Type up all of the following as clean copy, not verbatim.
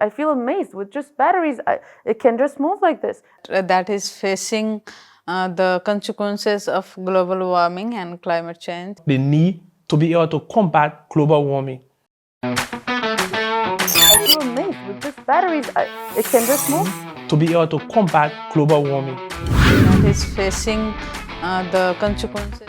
I feel amazed with just batteries. It can just move like this. That is facing the consequences of global warming and climate change. The need to be able to combat global warming. I feel amazed with just batteries. It can just move. To be able to combat global warming. That is facing the consequences.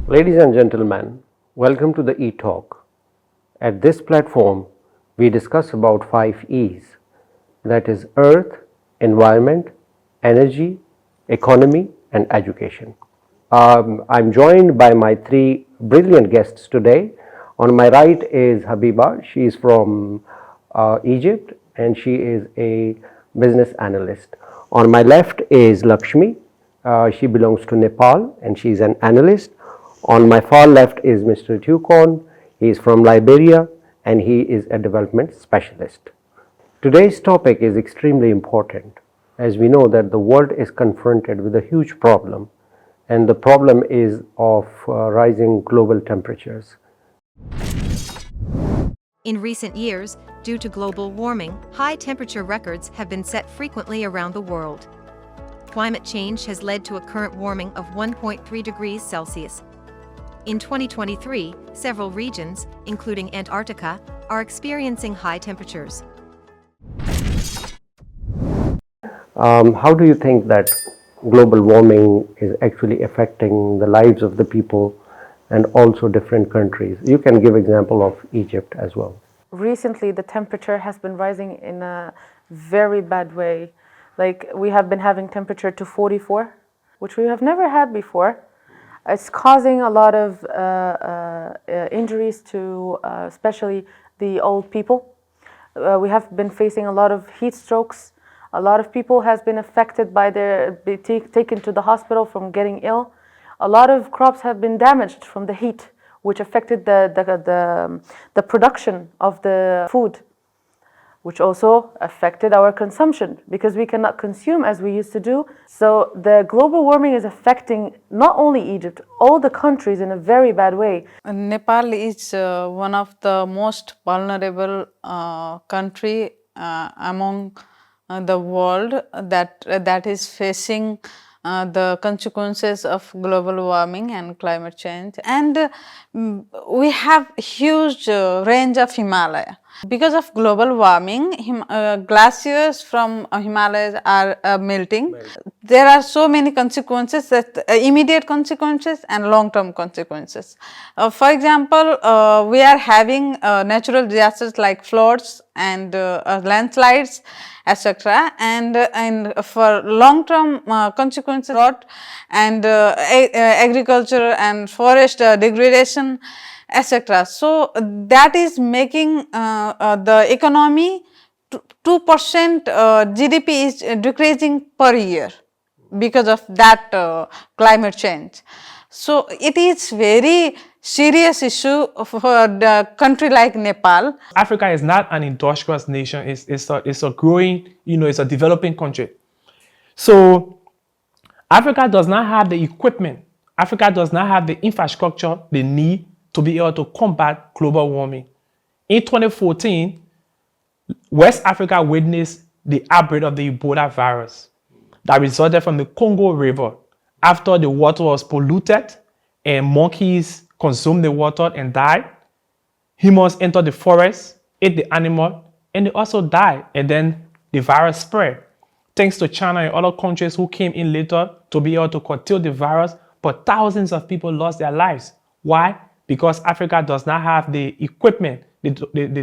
Ladies and gentlemen, welcome to the E-Talk. At this platform, we discuss about 5 E's, that is Earth, Environment, Energy, Economy and Education. I'm joined by my 3 brilliant guests today. On my right is Habiba. She is from Egypt and she is a business analyst. On my left is Lakshmi. She belongs to Nepal and she is an analyst. On my far left is Mr. Tukon. He is from Liberia and he is a development specialist. Today's topic is extremely important as we know that the world is confronted with a huge problem, and the problem is of rising global temperatures. In recent years, due to global warming, high temperature records have been set frequently around the world. Climate change has led to a current warming of 1.3 degrees Celsius. In 2023, several regions, including Antarctica, are experiencing high temperatures. How do you think that global warming is actually affecting the lives of the people and also different countries? You can give example of Egypt as well. Recently, the temperature has been rising in a very bad way. Like, we have been having temperature to 44, which we have never had before. It's causing a lot of injuries to especially the old people. We have been facing a lot of heat strokes. A lot of people has been affected by taken to the hospital from getting ill. A lot of crops have been damaged from the heat, which affected the production of the food, which also affected our consumption because we cannot consume as we used to do. So the global warming is affecting not only Egypt, all the countries in a very bad way. Nepal is one of the most vulnerable country among the world that is facing the consequences of global warming and climate change. And we have huge range of Himalaya. Because of global warming, glaciers from Himalayas are melting. There are so many consequences, that immediate consequences and long-term consequences. For example, we are having natural disasters like floods and landslides, etc. And for long-term consequences, drought and agriculture and forest degradation, etc. So that is making the economy 2% GDP is decreasing per year because of that climate change. So it is very serious issue for the country like Nepal. Africa is not an industrious nation. It's a growing, it's a developing country. So Africa does not have the equipment. Africa does not have the infrastructure they need to be able to combat global warming. In 2014, West Africa witnessed the outbreak of the Ebola virus that resulted from the Congo River after the water was polluted and monkeys consumed the water and died. Humans entered the forest, ate the animal, and they also died. And then the virus spread. Thanks to China and other countries who came in later to be able to curtail the virus, but thousands of people lost their lives. Why? Because Africa does not have the equipment, they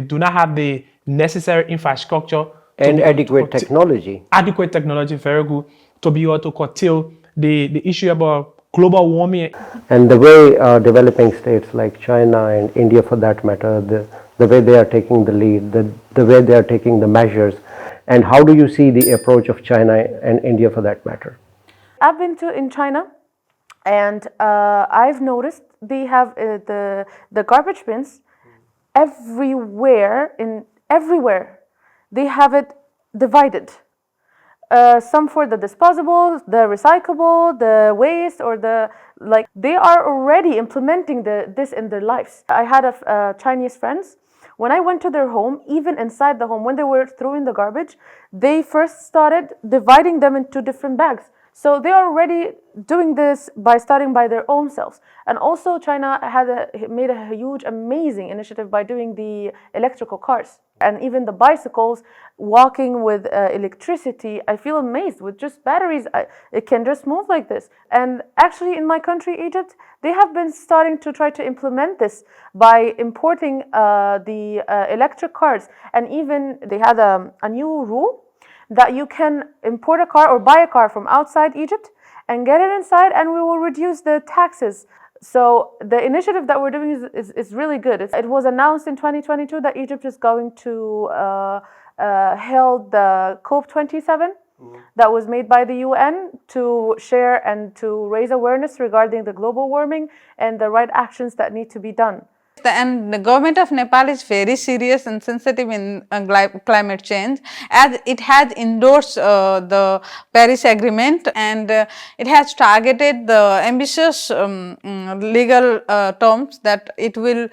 do not have the necessary infrastructure. And adequate technology. Adequate technology, very good, to be able to curtail the issue about global warming. And the way developing states like China and India for that matter, the way they are taking the lead, the way they are taking the measures, and how do you see the approach of China and India for that matter? I've been in China. And I've noticed they have the garbage bins everywhere. Everywhere they have it divided. some for the disposable, the recyclable, the waste, or they are already implementing this in their lives. I had Chinese friends. When I went to their home, even inside the home, when they were throwing the garbage, they first started dividing them into different bags. So they are already doing this by starting by their own selves. And also China made a huge, amazing initiative by doing the electrical cars. And even the bicycles, walking with electricity, I feel amazed. With just batteries, it can just move like this. And actually in my country, Egypt, they have been starting to try to implement this by importing the electric cars. And even they had a new rule that you can import a car or buy a car from outside Egypt and get it inside, and we will reduce the taxes. So the initiative that we're doing is really good. It was announced in 2022 that Egypt is going to hold the COP27 that was made by the UN to share and to raise awareness regarding the global warming and the right actions that need to be done. And the government of Nepal is very serious and sensitive in climate change, as it has endorsed the Paris Agreement, and it has targeted the ambitious legal terms that it will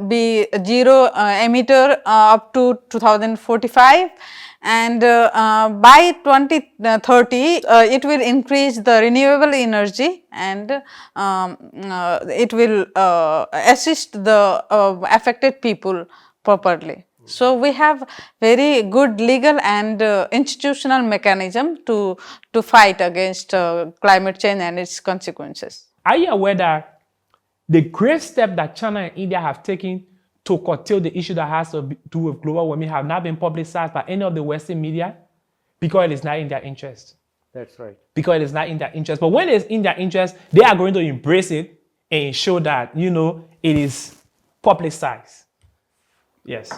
be zero emitter up to 2045. And by 2030, it will increase the renewable energy, and it will assist the affected people properly. So we have very good legal and institutional mechanism to fight against climate change and its consequences. Are you aware that the great step that China and India have taken to curtail the issue that has to do with global warming have not been publicized by any of the Western media because it is not in their interest? That's right. Because it is not in their interest. But when it is in their interest, they are going to embrace it and show that, it is publicized. Yes.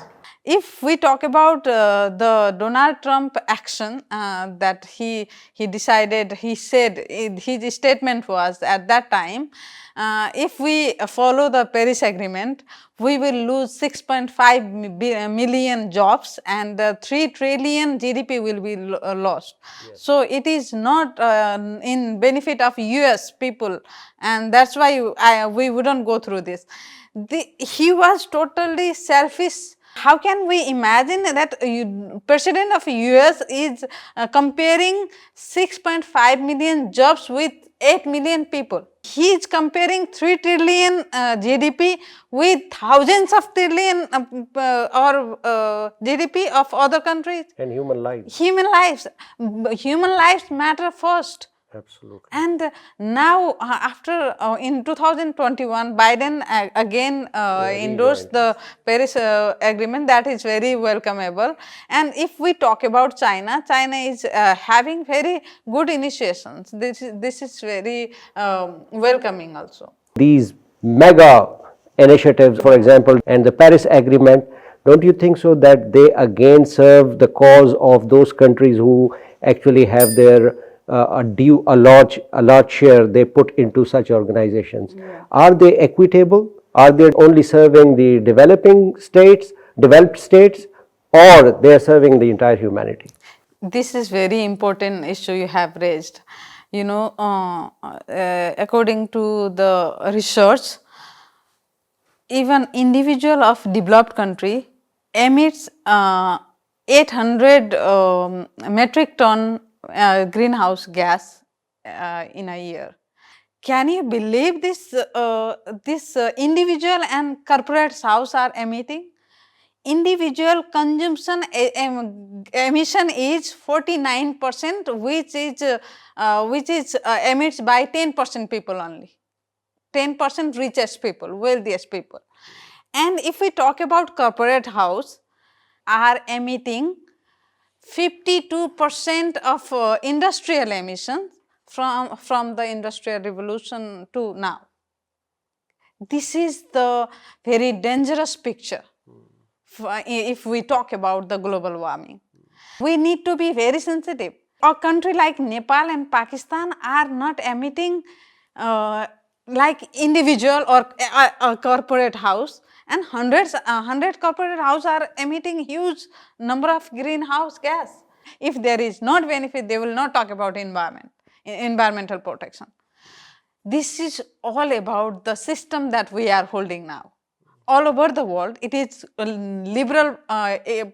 If we talk about the Donald Trump action that he decided, he said, his statement was at that time, if we follow the Paris Agreement, we will lose 6.5 million jobs and 3 trillion GDP will be lost. Yes. So it is not in benefit of US people, and that's why we wouldn't go through this. He was totally selfish. How can we imagine that President of US is comparing 6.5 million jobs with 8 million people? He is comparing 3 trillion GDP with thousands of trillion GDP of other countries. And human lives. Human lives matter first. Absolutely. And now after in 2021, Biden again endorsed the Paris Agreement. That is very welcomeable. And if we talk about China, China is having very good initiations. This is very welcoming also. These mega initiatives, for example, and the Paris Agreement, don't you think so that they again serve the cause of those countries who actually have their a large share they put into such organizations? Yeah. Are they equitable? Are they only serving the developed states, or they are serving the entire humanity? This is very important issue you have raised. According to the research, even individual of developed country emits 800 metric ton greenhouse gas in a year. Can you believe this? This individual and corporate house are emitting. Individual consumption emission is 49%, which is emits by 10% people only. 10% richest people, wealthiest people. And if we talk about corporate house, are emitting 52% of industrial emissions from the industrial revolution to now. This is the very dangerous picture if we talk about the global warming. We need to be very sensitive. A country like Nepal and Pakistan are not emitting like individual or a corporate house, and 100 corporate houses are emitting huge number of greenhouse gas. If there is not benefit, they will not talk about environmental protection. This is all about the system that we are holding now. All over the world, it is a liberal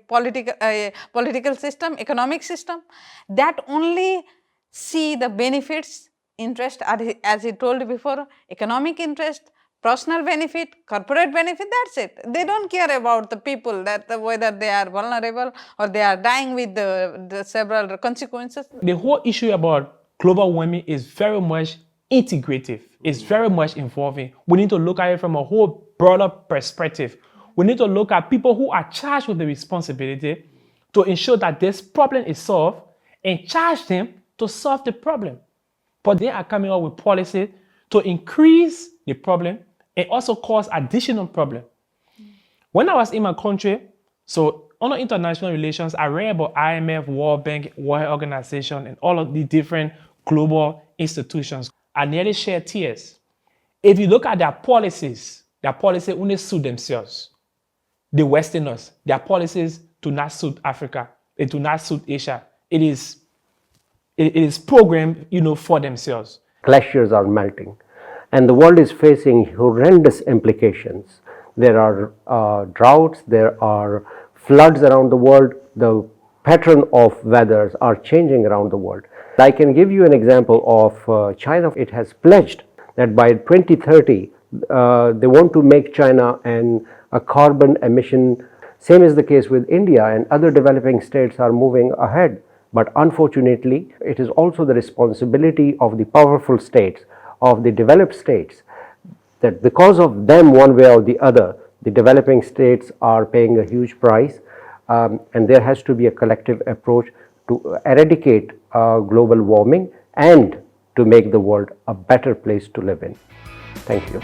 political system, economic system that only see the benefits, interest, as I told before, economic interest, personal benefit, corporate benefit, that's it. They don't care about the people, that whether they are vulnerable or they are dying with the several consequences. The whole issue about global warming is very much integrative. It's very much involving. We need to look at it from a whole broader perspective. We need to look at people who are charged with the responsibility to ensure that this problem is solved and charge them to solve the problem. But they are coming up with policies to increase the problem and also cause additional problem. When I was in my country, so under international relations, I read about IMF, World Bank, World Health Organization, and all of the different global institutions. I nearly shed tears. If you look at their policies only suit themselves. The Westerners, their policies do not suit Africa. They do not suit Asia. It is programmed, for themselves. Glaciers are melting, and the world is facing horrendous implications. There are droughts, there are floods around the world. The pattern of weathers are changing around the world. I can give you an example of China. It has pledged that by 2030, they want to make China a carbon emission. Same is the case with India, and other developing states are moving ahead. But unfortunately, it is also the responsibility of the powerful states, of the developed states, that because of them, one way or the other, the developing states are paying a huge price, and there has to be a collective approach to eradicate global warming and to make the world a better place to live in. Thank you.